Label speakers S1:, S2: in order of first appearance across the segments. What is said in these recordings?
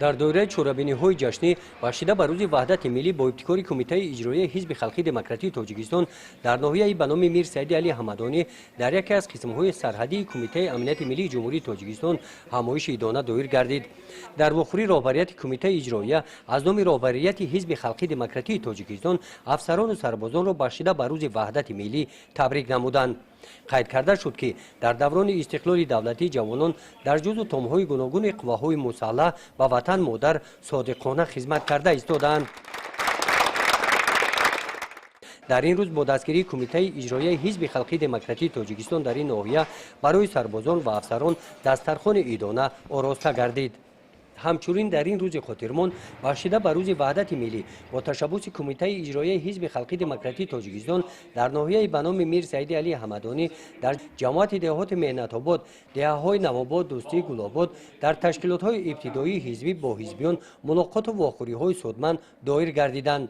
S1: дар доираи чорабиниҳои ҷашнӣ бахшида ба рӯзи ваҳдати миллӣ бо ибтикори кумитаи иҷроияи ҳизби халқии демократии тоҷикистон дар ноҳияи ба номи мир Саиди Али Ҳамадонӣ дар яке аз қисмҳои сарҳадии кумитаи амнияти миллии ҷумҳурии Тоҷикистон ҳамоиши идона доир гардид. дар вохӯрӣ роҳбарияти кумитаи иҷроия аз номи роҳбарияти ҳизби халқии демократии тоҷикистон афсарону сарбозонро бахшида ба рӯзи ваҳдати миллӣ табрик намуданд. қайд карда шуд ки дар даврони истиқлоли давлатӣ ҷавонон дар ҷузу томҳои гуногуни қувваҳои мусаллаҳ ба ватан модар содиқона хизмат карда истодаанд. дар ин рӯз бо дастгирии кумитаи иҷроияи ҳизби халқии демократии тоҷикистон дар ин ноҳия барои сарбозон ва афсарон дастархони идона ороста гардид. ҳамчунин дар ин рӯзи хотирмон бахшида ба рӯзи ваҳдати миллӣ бо ташаббуси кумитаи иҷроияи ҳизби халқии демократии тоҷикистон дар ноҳияи ба номи мир Саиди Али Ҳамадонӣ дар ҷамоати деҳоти Меҳнатобод, деҳаҳои Навобод, Дӯстӣ, Гулобод дар ташкилотҳои ибтидоии ҳизбӣ бо ҳизбиён мулоқоту вохӯриҳои судманд доир гардиданд.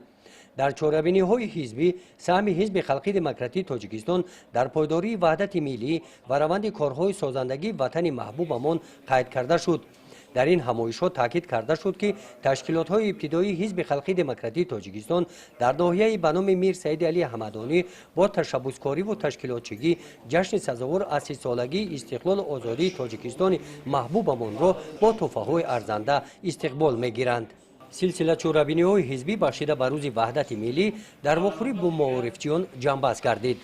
S1: дар чорабиниҳои ҳизбӣ саҳми ҳизби халқии демократии тоҷикистон дар пойдории ваҳдати миллӣ ва раванди корҳои созандагии ватани маҳбубамон қайд карда шуд. дар ин ҳамоишҳо таъкид карда шуд ки ташкилотҳои ибтидоии ҳизби халқии демократии тоҷикистон дар ноҳияи ба номи мир Саиди Али Ҳамадонӣ бо ташаббускориву ташкилотчигӣ ҷашни сазовор аз 30-солагии истиқлолу озодии тоҷикистони маҳбубамонро бо тӯҳфаҳои арзанда истиқбол мегиранд. силсила чорабиниҳои ҳизбӣ бахшида ба рӯзи ваҳдати миллӣ дар вохӯрӣ бо маорифчиён ҷамъбаст гардид.